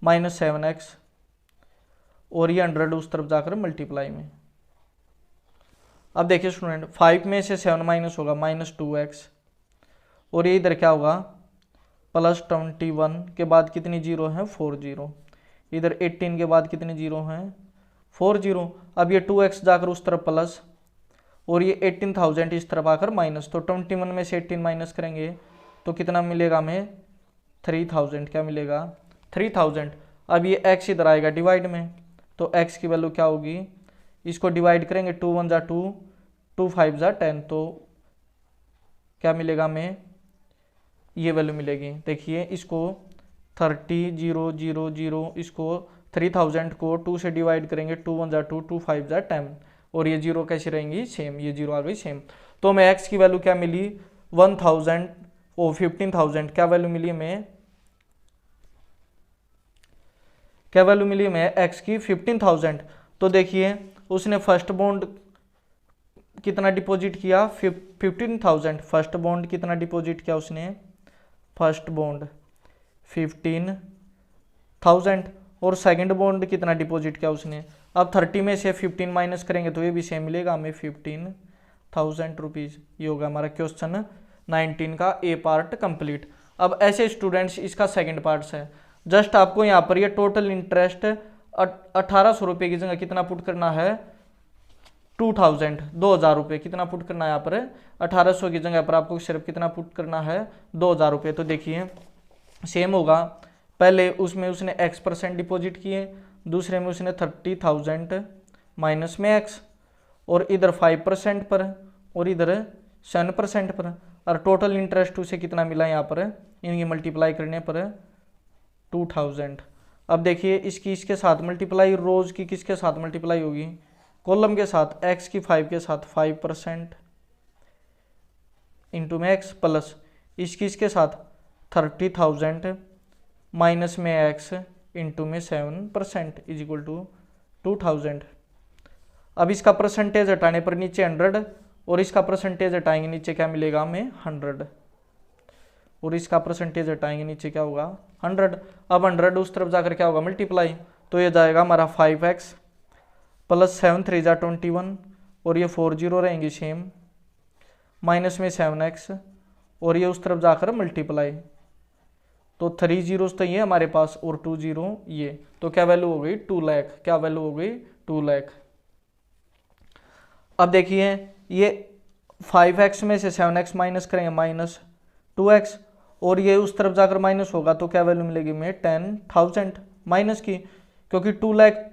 माइनस 7x और ये 100 उस तरफ जाकर मल्टीप्लाई में। अब देखिए स्टूडेंट 5 में से 7 माइनस होगा -2x और ये इधर क्या होगा +21 के बाद कितनी जीरो है 4 0, इधर 18 के बाद कितनी जीरो हैं 4 0। अब ये 2x जाकर उस तरफ प्लस और ये 18,000 इस तरफ आकर माइनस, तो 21 में से 18 माइनस करेंगे तो कितना मिलेगा हमें 3,000। क्या मिलेगा 3,000। अब ये x इधर आएगा डिवाइड में तो x की वैल्यू क्या होगी, इसको डिवाइड करेंगे 2 1 जा 2 2 5 जा 10 तो क्या मिलेगा हमें ये वैल्यू मिलेगी। देखिए इसको 30,000 इसको 3,000 को 2 से डिवाइड करेंगे 2 1 जा 2 2 5 जा 10 और ये जीरो कैसी रहेंगी सेम, ये जीरो आ गई सेम। तो हमें x की वैल्यू क्या मिली 1,000 और 15,000 क्या वैल्यू मिली हमें, क्या वैल्यू मिली हमें x की 15,000। तो देखिए उसने फर्स्ट बॉन्ड कितना डिपॉजिट किया 15,000, फर्स्ट बॉन्ड कितना डिपॉजिट किया उसने, फर्स्ट बॉन्ड 15,000 और सेकंड बॉन्ड कितना डिपॉजिट किया उसने। अब 30 में से 15 माइनस करेंगे तो ये भी सेम मिलेगा हमें 15,000 रुपीज़। ये होगा हमारा क्वेश्चन 19 का ए पार्ट कंप्लीट। अब ऐसे स्टूडेंट्स इसका सेकंड पार्ट है, जस्ट आपको यहाँ पर ये टोटल इंटरेस्ट 1,800 रुपये की जगह कितना पुट करना है 2,000 रुपये कितना पुट करना है यहाँ पर 1,800 की जगह पर आपको सिर्फ कितना पुट करना है 2,000 रुपये। तो देखिए सेम होगा, पहले उसमें उसने x% डिपॉजिट किए, दूसरे में उसने 30,000 माइनस में x और इधर 5% पर और इधर 7% पर और टोटल इंटरेस्ट उसे कितना मिला यहाँ पर इनकी मल्टीप्लाई करने पर 2,000। अब देखिए इसकी इसके साथ मल्टीप्लाई, रोज की किसके साथ मल्टीप्लाई होगी कॉलम के साथ, x की 5 के साथ 5% इंटू में x प्लस इसकी इसके साथ 30,000 माइनस में x इंटू में 7% इज इक्वल टू 2,000। अब इसका परसेंटेज हटाने पर नीचे 100 और इसका परसेंटेज हटाएंगे नीचे क्या मिलेगा हमें 100 और इसका परसेंटेज हटाएंगे नीचे क्या होगा 100। अब 100 उस तरफ जाकर क्या होगा मल्टीप्लाई, तो ये जाएगा हमारा 5x प्लस 7 3 जा 21 और ये 4 जीरो रहेंगी सेम, माइनस में 7x और ये उस तरफ जाकर मल्टीप्लाई, तो 3 जीरोस तो ये हमारे पास और 2 जीरो ये, तो क्या वैल्यू हो गई 2 लाख, क्या वैल्यू हो गई 2 लाख। अब देखिए ये 5x में से 7x माइनस करेंगे माइनस 2x, और ये उस तरफ जाकर माइनस होगा तो क्या वैल्यू मिलेगी हमें 10,000 माइनस की, क्योंकि 2 लाख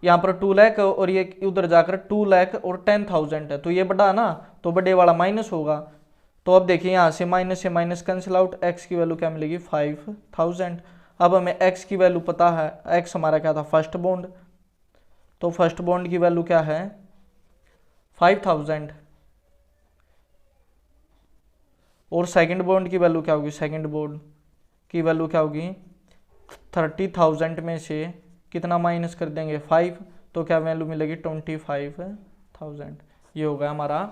यहाँ पर 2 लाख और ये उधर जाकर 2 लाख और 10,000 है, तो ये बड़ा ना, तो बड़े वाला माइनस होगा। तो अब देखिए यहाँ से माइनस कैंसिल आउट, x की वैल्यू क्या मिलेगी 5,000। अब हमें x की वैल्यू पता है, x हमारा क्या था फर्स्ट बॉन्ड, तो फर्स्ट बॉन्ड की वैल्यू क्या है 5,000, और सेकंड बॉन्ड की वैल्यू क्या होगी, सेकंड बॉन्ड की वैल्यू क्या होगी 30,000 में से कितना माइनस कर देंगे 5, तो क्या वैल्यू मिलेगी 25,000। ये होगा हमारा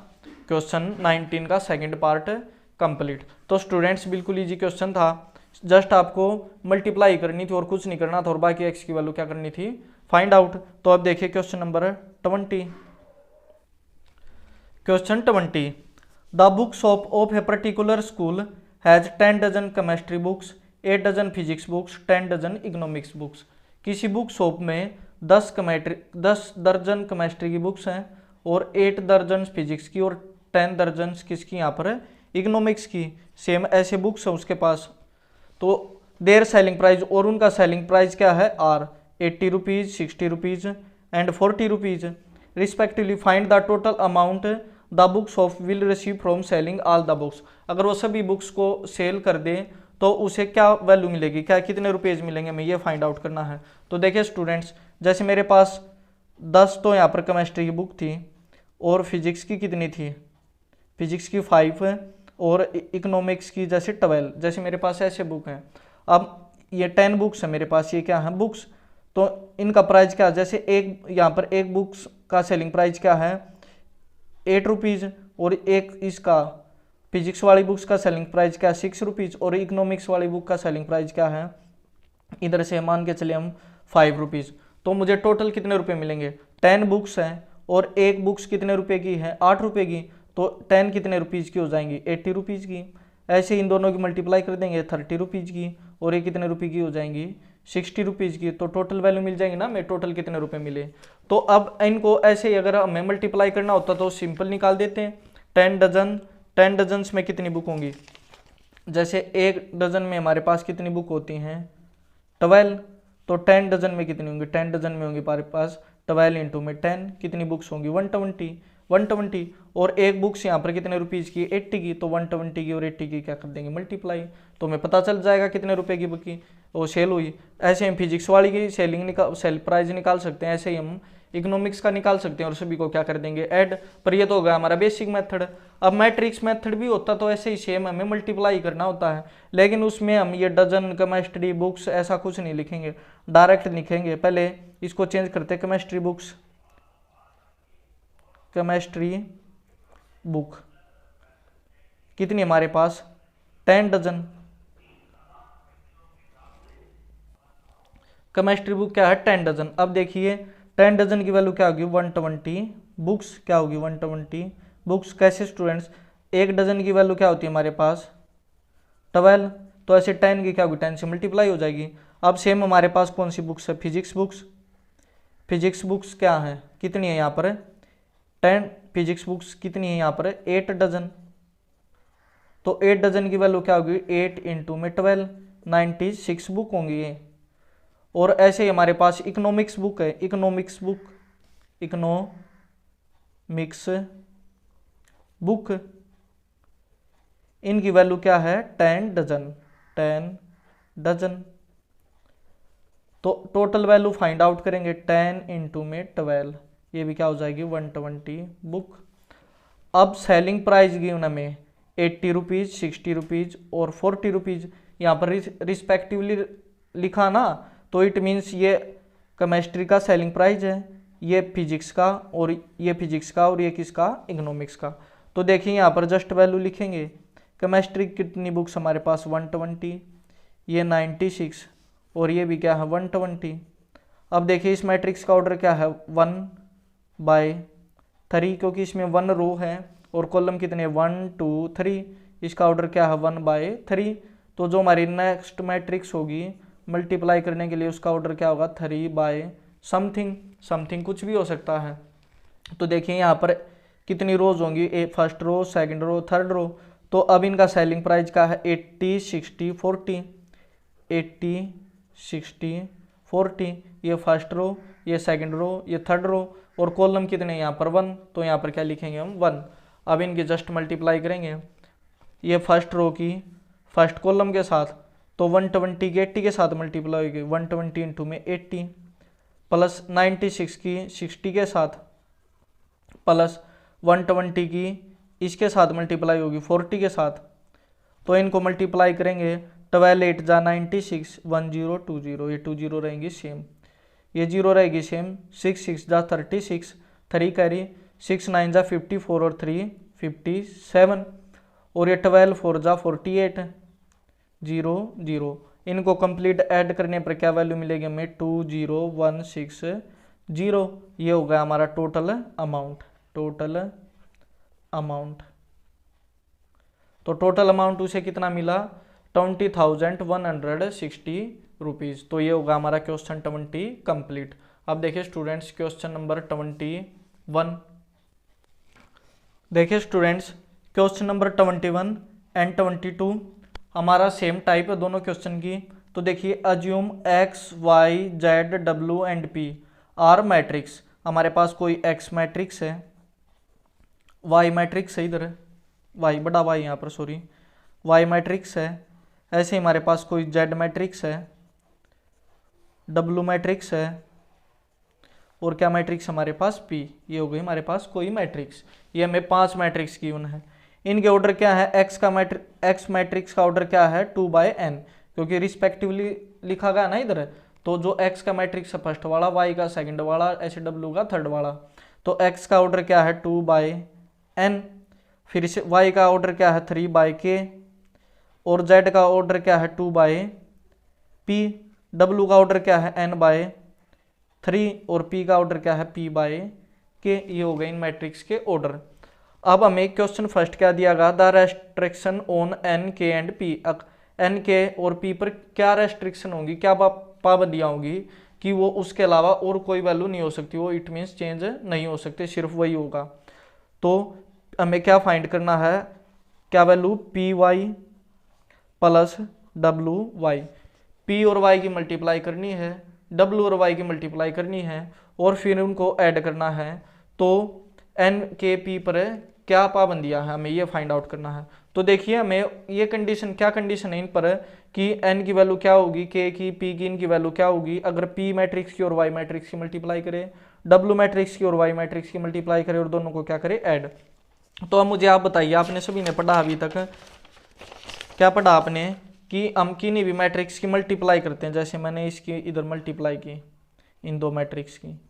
क्वेश्चन 19 का सेकंड पार्ट कंप्लीट। तो स्टूडेंट्स बिल्कुल इजी क्वेश्चन था, जस्ट आपको मल्टीप्लाई करनी थी और कुछ नहीं करना था, और बाकी एक्स की वैल्यू क्या करनी थी फाइंड आउट। तो अब देखिए question number 20। Question 20, the book shop of a particular school has 10 dozen chemistry books, 8 dozen physics books, 10 dozen economics books. किसी बुक शॉप में 10 दर्जन केमिस्ट्री की बुक्स हैं और 8 दर्जन फिजिक्स की और 10 दर्जन किसकी यहाँ पर इकोनॉमिक्स की, सेम ऐसे बुक्स हैं उसके पास। तो देयर सेलिंग प्राइस, और उनका सेलिंग प्राइस क्या है are 80 rupees, 60 rupees and 40 rupees respectively. Find the total amount the book shop will receive from selling all the books. अगर वो सभी बुक्स को सेल कर दे तो उसे क्या वैल्यू मिलेगी, क्या कितने रुपीज़ मिलेंगे, हमें ये फाइंड आउट करना है। तो देखिए स्टूडेंट्स, जैसे मेरे पास 10 तो यहाँ पर केमिस्ट्री की बुक थी, और फिजिक्स की कितनी थी, फिजिक्स की 5 है, और इकोनॉमिक्स की जैसे 12, जैसे मेरे पास ऐसे बुक हैं। अब ये 10 बुक्स है मेरे पास, ये क्या है बुक्स, तो इनका प्राइस क्या है, जैसे एक यहाँ पर एक बुक्स का सेलिंग प्राइस क्या है 8 रुपीज़, और एक इसका फिजिक्स वाली बुक्स का सेलिंग प्राइस क्या है 6 रुपीज़, और इकोनॉमिक्स वाली बुक का सेलिंग प्राइस क्या है, इधर से मान के चले हम 5 रुपीज़। तो मुझे टोटल कितने रुपए मिलेंगे, 10 बुक्स हैं और एक बुक्स कितने रुपए की है 8 रुपए की, तो 10 कितने रुपीज़ की हो जाएंगी 80 रुपीज़ की। ऐसे इन दोनों की मल्टीप्लाई कर देंगे 30 रुपीज़ की, और ये कितने रुपये की हो जाएंगी 60 रुपीज़ की। तो टोटल वैल्यू मिल जाएंगी ना, मैं टोटल कितने रुपए मिले। तो अब इनको ऐसे ही अगर हमें मल्टीप्लाई करना होता तो सिंपल निकाल देते हैं। 10 डजन्स में कितनी बुक होंगी, जैसे एक डजन में हमारे पास कितनी बुक होती हैं 12, तो 10 डजन में कितनी होंगी, 10 डजन में होंगी हमारे पास 12 इंटू में 10, कितनी बुक्स होंगी 120, और एक बुक्स यहाँ पर कितने रुपीज़ की 80 की, तो 120 की और 80 की क्या कर देंगे मल्टीप्लाई, तो हमें पता चल जाएगा कितने रुपए की बुक की वो सेल हुई। ऐसे हम फिजिक्स वाली की सेल प्राइस निकाल सकते हैं, ऐसे ही हम इकोनॉमिक्स का निकाल सकते हैं, और सभी को क्या कर देंगे ऐड। पर ये तो होगा हमारा बेसिक मेथड। अब मैट्रिक्स मेथड भी होता तो ऐसे ही सेम हमें मल्टीप्लाई करना होता है, लेकिन उसमें हम ये डजन केमिस्ट्री बुक्स ऐसा कुछ नहीं लिखेंगे, डायरेक्ट लिखेंगे। पहले इसको चेंज करते हैं, केमिस्ट्री बुक कितनी हमारे पास 10 डजन, केमिस्ट्री बुक क्या है 10 डजन। अब देखिए 10 डजन की वैल्यू क्या होगी 120 बुक्स, क्या होगी 120 बुक्स। कैसे स्टूडेंट्स, एक डजन की वैल्यू क्या होती है हमारे पास 12, तो ऐसे 10 की क्या होगी 10 से मल्टीप्लाई हो जाएगी। अब सेम हमारे पास कौन सी बुक्स है, फिजिक्स बुक्स क्या है कितनी है यहाँ पर 10, फिजिक्स बुक्स कितनी है यहाँ पर 8 डजन, तो 8 डजन की वैल्यू क्या होगी 8 इंटू में 12, 96 बुक होंगी ये। और ऐसे ही हमारे पास इकोनॉमिक्स बुक है, इकोनॉमिक्स बुक इनकी वैल्यू क्या है 10 डजन। तो टोटल वैल्यू फाइंड आउट करेंगे 10 इंटू में 12, ये भी क्या हो जाएगी 120 बुक। अब सेलिंग प्राइस गिवन हमें 80 रुपीज़, 60 रुपीज़ और 40 रुपीज़, यहाँ पर रिस्पेक्टिवली लिखा ना, तो इट मीन्स ये केमिस्ट्री का सेलिंग प्राइस है, ये फिजिक्स का और ये फिजिक्स का और ये किसका इकोनॉमिक्स का। तो देखिए यहाँ पर जस्ट वैल्यू लिखेंगे, केमिस्ट्री कितनी बुक्स हमारे पास 120, ये 96 और ये भी क्या है 120। अब देखिए इस मैट्रिक्स का ऑर्डर क्या है 1/2 3 क्योंकि इसमें 1 रो है और कॉलम कितने 1 2 3, इसका ऑर्डर क्या है 1/3। तो जो हमारी नेक्स्ट मैट्रिक्स होगी मल्टीप्लाई करने के लिए उसका ऑर्डर क्या होगा 3/समथिंग, समथिंग कुछ भी हो सकता है। तो देखिए यहाँ पर कितनी रोज होंगी, first row, second row, third row. तो अब इनका सेलिंग प्राइस क्या है 80 60 40, 80 60 40, ये फर्स्ट रो, ये सेकंड रो, ये थर्ड रो, और कॉलम कितने यहाँ पर 1, तो यहाँ पर क्या लिखेंगे हम 1। अब इनकी जस्ट मल्टीप्लाई करेंगे ये फर्स्ट रो की फर्स्ट कॉलम के साथ, तो 120 की 80 के साथ मल्टीप्लाई होगी, 120 इंटू में 80, प्लस 96 की 60 के साथ, प्लस 120 की इसके साथ मल्टीप्लाई होगी 40 के साथ। तो इनको मल्टीप्लाई करेंगे 12 8 जा 96, 1020, ये 20 रहेंगी सेम, ये 0 रहेगी सेम, 6 6 जा 36, 3 कैरी, 6 9 जा 54 और 3 57, और ये 12 4 जा 48, 0 0। इनको कंप्लीट ऐड करने पर क्या वैल्यू मिलेगी हमें 20160, ये हो गया हमारा टोटल अमाउंट, टोटल अमाउंट। तो टोटल अमाउंट उसे कितना मिला 20,160 रुपीज़। तो ये होगा हमारा क्वेश्चन 20 कंप्लीट। अब देखिए स्टूडेंट्स क्वेश्चन नंबर 21। देखिए स्टूडेंट्स क्वेश्चन नंबर 21 एंड 22 हमारा सेम टाइप है दोनों क्वेश्चन की। तो देखिए assume x y z w and p are matrix, हमारे पास कोई x मैट्रिक्स है, y मैट्रिक्स है, इधर y बड़ा y यहाँ पर सॉरी y मैट्रिक्स है, ऐसे ही हमारे पास कोई z मैट्रिक्स है, w मैट्रिक्स है, और क्या मैट्रिक्स हमारे पास p, ये हो गई हमारे पास कोई मैट्रिक्स। ये हमें 5 मैट्रिक्स गिवन है। इनके ऑर्डर क्या है, x मैट्रिक्स का ऑर्डर क्या है 2/n, क्योंकि रिस्पेक्टिवली लिखा गया ना इधर। तो जो x का मैट्रिक्स है फर्स्ट वाला, y का सेकंड वाला, ऐसे w का थर्ड वाला। तो x का ऑर्डर क्या है 2/n, फिर से y का ऑर्डर क्या है 3/k, और z का ऑर्डर क्या है 2/p, w का ऑर्डर क्या है n/3, और p का ऑर्डर क्या है p/k। ये हो गए इन मैट्रिक्स के ऑर्डर। अब हमें क्वेश्चन फर्स्ट क्या दिया गया, the restriction on n k and p, n k और p पर क्या रेस्ट्रिक्शन होंगी, क्या पाबंदियां होंगी कि वो उसके अलावा और कोई वैल्यू नहीं हो सकती, वो इट मीन्स चेंज नहीं हो सकते, सिर्फ वही होगा। तो हमें क्या फाइंड करना है, क्या value P Y plus W Y, P और वाई की मल्टीप्लाई करनी है, डब्लू और वाई की मल्टीप्लाई करनी है, और फिर उनको ऐड करना है। तो एन के पी पर क्या पाबंदियां हैं हमें ये फाइंड आउट करना है। तो देखिए हमें ये कंडीशन, क्या कंडीशन है इन पर कि एन की वैल्यू क्या होगी, के की, पी की, इनकी वैल्यू क्या होगी अगर पी मैट्रिक्स की और वाई मैट्रिक्स की मल्टीप्लाई करे, डब्लू मैट्रिक्स की और वाई मैट्रिक्स की मल्टीप्लाई करे, और दोनों को क्या करे ऐड। तो अब मुझे आप बताइए, आपने सभी ने पढ़ा अभी तक, क्या पढ़ा आपने कि हम किन्हीं भी मैट्रिक्स की मल्टीप्लाई करते हैं, जैसे मैंने इसकी इधर मल्टीप्लाई की इन दो मैट्रिक्स की।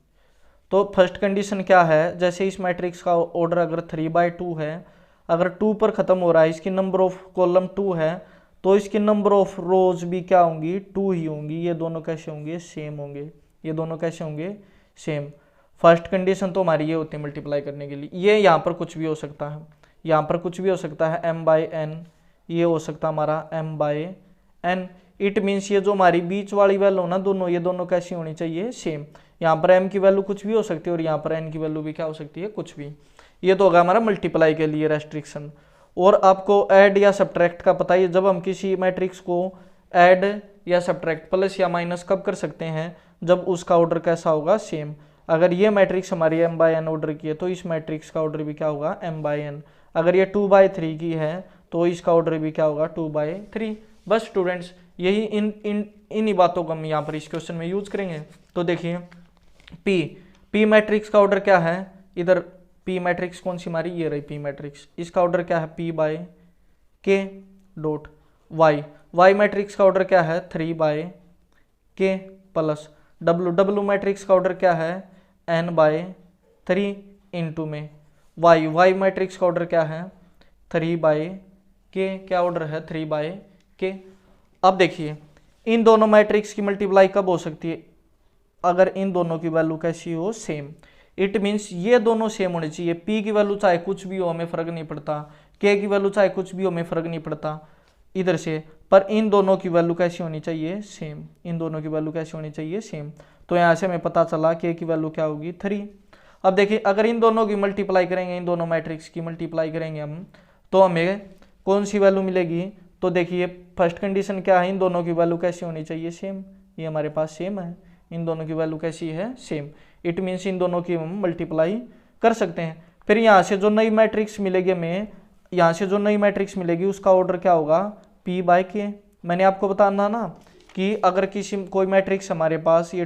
तो फर्स्ट कंडीशन क्या है, जैसे इस मैट्रिक्स का ऑर्डर अगर 3/2 है, अगर 2 पर ख़त्म हो रहा है, इसकी नंबर ऑफ कॉलम 2 है, तो इसकी नंबर ऑफ रोज भी क्या होंगी 2 ही होंगी। ये दोनों कैसे होंगे, सेम होंगे, ये दोनों कैसे होंगे, सेम। फर्स्ट कंडीशन तो हमारी ये होती है मल्टीप्लाई करने के लिए। ये यहाँ पर कुछ भी हो सकता है, यहाँ पर कुछ भी हो सकता है, m/n, ये हो सकता है हमारा m/n। इट मीन्स ये जो हमारी बीच वाली वैल्यू ना दोनों, ये दोनों कैसी होनी चाहिए, सेम। यहाँ पर m की वैल्यू कुछ भी हो सकती है, और यहाँ पर n की वैल्यू भी क्या हो सकती है, कुछ भी। ये तो होगा हमारा मल्टीप्लाई के लिए रेस्ट्रिक्शन। और आपको ऐड या सब्ट्रैक्ट का पता है, जब हम किसी मैट्रिक्स को ऐड या सब्ट्रैक्ट, प्लस या माइनस कब कर सकते हैं, जब उसका ऑर्डर कैसा होगा, सेम। अगर ये मैट्रिक्स हमारी m/n ऑर्डर की है, तो इस मैट्रिक्स का ऑर्डर भी क्या होगा, m/n। अगर ये 2/3 की है, तो इसका ऑर्डर भी क्या होगा, 2/3। बस स्टूडेंट्स यही इन्हीं बातों को हम यहाँ पर इस क्वेश्चन में यूज करेंगे। तो देखिए पी मैट्रिक्स का ऑर्डर क्या है, इधर पी मैट्रिक्स कौन सी हमारी, ये रही पी मैट्रिक्स, इसका ऑर्डर क्या है p/k डॉट वाई मैट्रिक्स का ऑर्डर क्या है 3/k प्लस डब्लू मैट्रिक्स का ऑर्डर क्या है n/3 इंटू में वाई मैट्रिक्स का ऑर्डर क्या है 3/k, क्या ऑर्डर है 3/k। अब देखिए इन दोनों मैट्रिक्स की मल्टीप्लाई कब हो सकती है, अगर इन दोनों की वैल्यू कैसी हो, सेम। इट मीन्स ये दोनों सेम होने चाहिए। पी की वैल्यू चाहे कुछ भी हो हमें फर्क नहीं पड़ता, के की वैल्यू चाहे कुछ भी हो हमें फर्क नहीं पड़ता इधर से, पर इन दोनों की वैल्यू कैसी होनी चाहिए, सेम। इन दोनों की वैल्यू कैसी होनी चाहिए, सेम। तो यहाँ से हमें पता चला के की वैल्यू क्या होगी 3। अब देखिए अगर इन दोनों की मल्टीप्लाई करेंगे, इन दोनों मैट्रिक्स की मल्टीप्लाई करेंगे हम, तो हमें कौन सी वैल्यू मिलेगी। तो देखिए फर्स्ट कंडीशन क्या है, इन दोनों की वैल्यू कैसी होनी चाहिए, सेम। ये हमारे पास सेम है, इन दोनों की वैल्यू कैसी है, सेम। इट मीन्स इन दोनों की हम मल्टीप्लाई कर सकते हैं। फिर यहाँ से जो नई मैट्रिक्स मिलेगी हमें, यहाँ से जो नई मैट्रिक्स मिलेगी उसका ऑर्डर क्या होगा, P बाय के। मैंने आपको बताना ना कि अगर किसी कोई मैट्रिक्स हमारे पास ये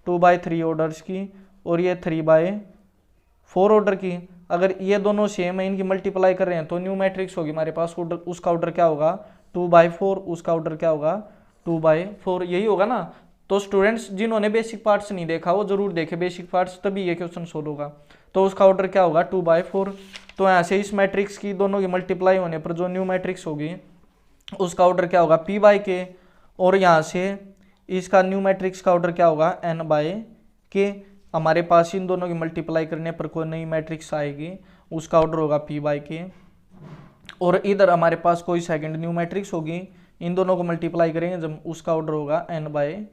2/3 ऑर्डर्स की और ये 3/4 ऑर्डर की, अगर ये दोनों सेम है, इनकी मल्टीप्लाई कर रहे हैं, तो न्यू मैट्रिक्स होगी हमारे पास, ऑर्डर उसका ऑर्डर क्या होगा 2/4, उसका ऑर्डर क्या होगा 2/4, यही होगा ना। तो स्टूडेंट्स जिन्होंने बेसिक पार्ट्स नहीं देखा वो जरूर देखे बेसिक पार्ट्स, तभी ये क्वेश्चन सोल्व होगा। तो उसका ऑर्डर क्या होगा 2/4। तो यहाँ से इस मैट्रिक्स की दोनों की मल्टीप्लाई होने पर जो न्यू मैट्रिक्स होगी उसका ऑर्डर क्या होगा P बाय के, और यहाँ से इसका न्यू मैट्रिक्स का ऑर्डर क्या होगा N बाय के। हमारे पास इन दोनों की मल्टीप्लाई करने पर कोई नई मैट्रिक्स आएगी उसका ऑर्डर होगा P बाय के, और इधर हमारे पास कोई सेकंड न्यू मैट्रिक्स होगी, इन दोनों को मल्टीप्लाई करेंगे जब उसका ऑर्डर होगा N बाय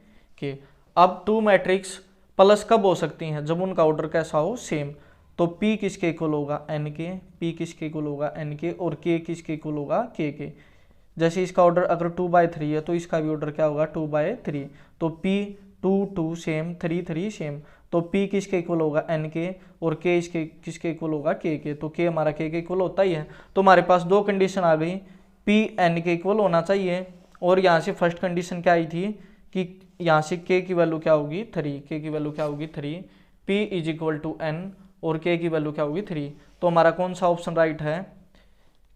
के। अब टू मैट्रिक्स प्लस कब हो सकती हैं, जब उनका ऑर्डर कैसा हो, सेम। तो P किसके इक्वल होगा N के, P किसके इक्वल होगा N के, और K किसके इक्वल होगा K के। जैसे इसका ऑर्डर अगर 2/3 है तो इसका भी ऑर्डर क्या होगा 2/3। तो P 2 सेम, 3 सेम, तो P किसके इक्वल होगा N के, और K इसके किसके इक्वल होगा K के। तो K हमारा K के इक्वल होता ही है। तो हमारे पास दो कंडीशन आ गई, P N के इक्वल होना चाहिए, और यहाँ से फर्स्ट कंडीशन क्या आई थी कि यहाँ से K की वैल्यू क्या होगी 3, K की वैल्यू क्या होगी 3, P is equal to N और K की वैल्यू क्या होगी 3। तो हमारा कौन सा ऑप्शन राइट है,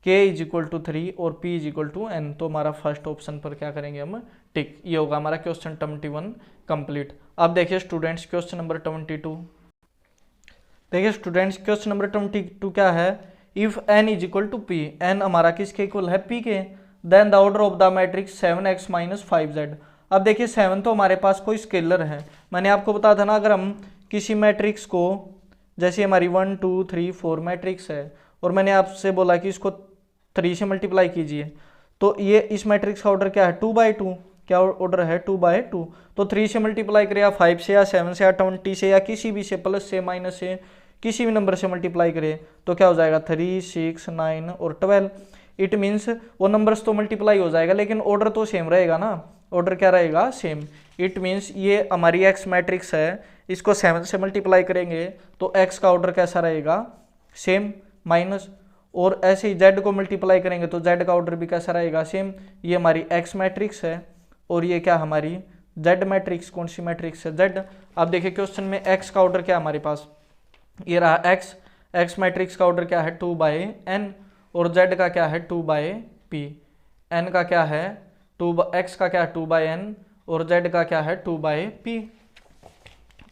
K इज इक्वल टू 3 और P is equal to N। तो हमारा फर्स्ट ऑप्शन पर क्या करेंगे हम, टिक। ये होगा हमारा क्वेश्चन 21 कंप्लीट। अब देखिए स्टूडेंट्स क्वेश्चन नंबर 22। देखिए स्टूडेंट्स क्वेश्चन नंबर 22 क्या है, if N is equal to P, N हमारा किसके इक्वल है P के, then the order of the matrix 7x - 5z। अब देखिए 7 तो हमारे पास कोई स्केलर है, मैंने आपको बताया था ना, अगर हम किसी मैट्रिक्स को, जैसे हमारी 1 2 3 4 मैट्रिक्स है और मैंने आपसे बोला कि इसको 3 से मल्टीप्लाई कीजिए, तो ये इस मैट्रिक्स का ऑर्डर क्या है 2/2, क्या ऑर्डर है 2/2। तो 3 से मल्टीप्लाई करे या 5 से या 7 से या 20 से या किसी भी से, प्लस से माइनस से किसी भी नंबर से मल्टीप्लाई करे तो क्या हो जाएगा 3 6 9 और 12। इट मीन्स वो नंबर्स तो मल्टीप्लाई हो जाएगा लेकिन ऑर्डर तो सेम रहेगा ना, ऑर्डर क्या रहेगा सेम। इट मीन्स ये हमारी एक्स मैट्रिक्स है, इसको 7 से मल्टीप्लाई करेंगे तो एक्स का ऑर्डर कैसा रहेगा सेम माइनस, और ऐसे ही जेड को मल्टीप्लाई करेंगे तो जेड का ऑर्डर भी कैसा रहेगा सेम। ये हमारी एक्स मैट्रिक्स है और ये क्या हमारी जेड मैट्रिक्स, कौन सी मैट्रिक्स है जेड। अब देखिए क्वेश्चन में एक्स का ऑर्डर क्या है हमारे पास, ये रहा एक्स, एक्स मैट्रिक्स का ऑर्डर क्या है 2/n, और जेड का क्या है 2/p, n का क्या है एक्स का क्या है 2/n और जेड का क्या है 2/p।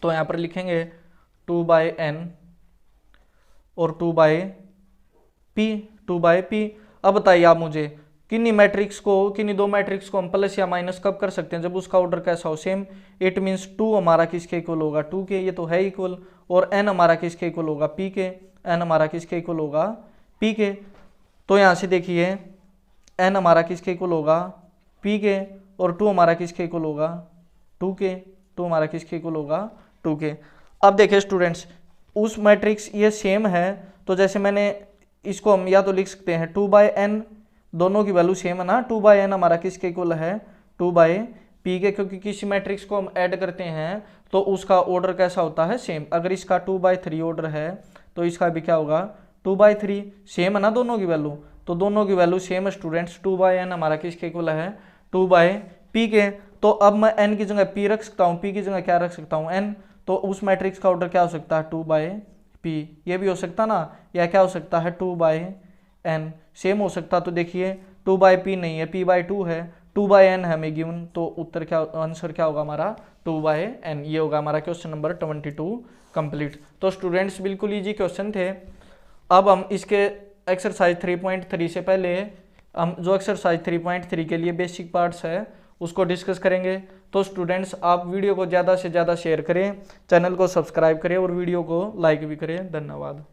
तो यहाँ पर लिखेंगे 2/n और 2/p। अब बताइए आप मुझे किन्हीं मैट्रिक्स को, किन्हीं दो मैट्रिक्स को हम प्लस या माइनस कब कर सकते हैं, जब उसका ऑर्डर कैसा हो सेम। इट मीन्स 2 हमारा किसके इक्वल होगा 2 के, ये तो है इक्वल, और n हमारा किसके इक्वल होगा p के, n हमारा किसके इक्वल होगा p के। तो यहाँ से देखिए n हमारा किसके इक्वल होगा p के, और 2 हमारा किसके इक्वल होगा 2 के, 2 हमारा किसके इक्वल होगा 2 के। अब देखिए स्टूडेंट्स उस मैट्रिक्स ये सेम है, तो जैसे मैंने इसको हम या तो लिख सकते हैं 2/n, दोनों की वैल्यू सेम है ना, 2/n हमारा किसके इक्वल है 2/p के, क्योंकि किसी मैट्रिक्स को हम ऐड करते हैं तो उसका ऑर्डर कैसा होता है सेम। अगर इसका 2/3 ऑर्डर है तो इसका भी क्या होगा 2/3, सेम है ना दोनों की वैल्यू, तो दोनों की वैल्यू सेम है स्टूडेंट्स। 2/n हमारा किसके इक्वल है 2/p के। तो अब मैं n की जगह p रख सकता हूँ, p की जगह क्या रख सकता हूँ n, तो उस मैट्रिक्स का ऑर्डर क्या हो सकता है 2/p, ये भी हो सकता ना, या क्या हो सकता है 2/n, सेम हो सकता। तो देखिए 2/p नहीं है, p/2 है, 2/n है हमें गिवन, तो उत्तर क्या, आंसर क्या होगा हमारा 2/n। ये होगा हमारा क्वेश्चन नंबर 22 कंप्लीट। तो स्टूडेंट्स बिल्कुल इजी क्वेश्चन थे। अब हम इसके एक्सरसाइज 3.3 से पहले हम जो एक्सरसाइज 3.3 के लिए बेसिक पार्ट्स है उसको डिस्कस करेंगे। तो स्टूडेंट्स आप वीडियो को ज़्यादा से ज़्यादा शेयर करें, चैनल को सब्सक्राइब करें और वीडियो को लाइक भी करें। धन्यवाद।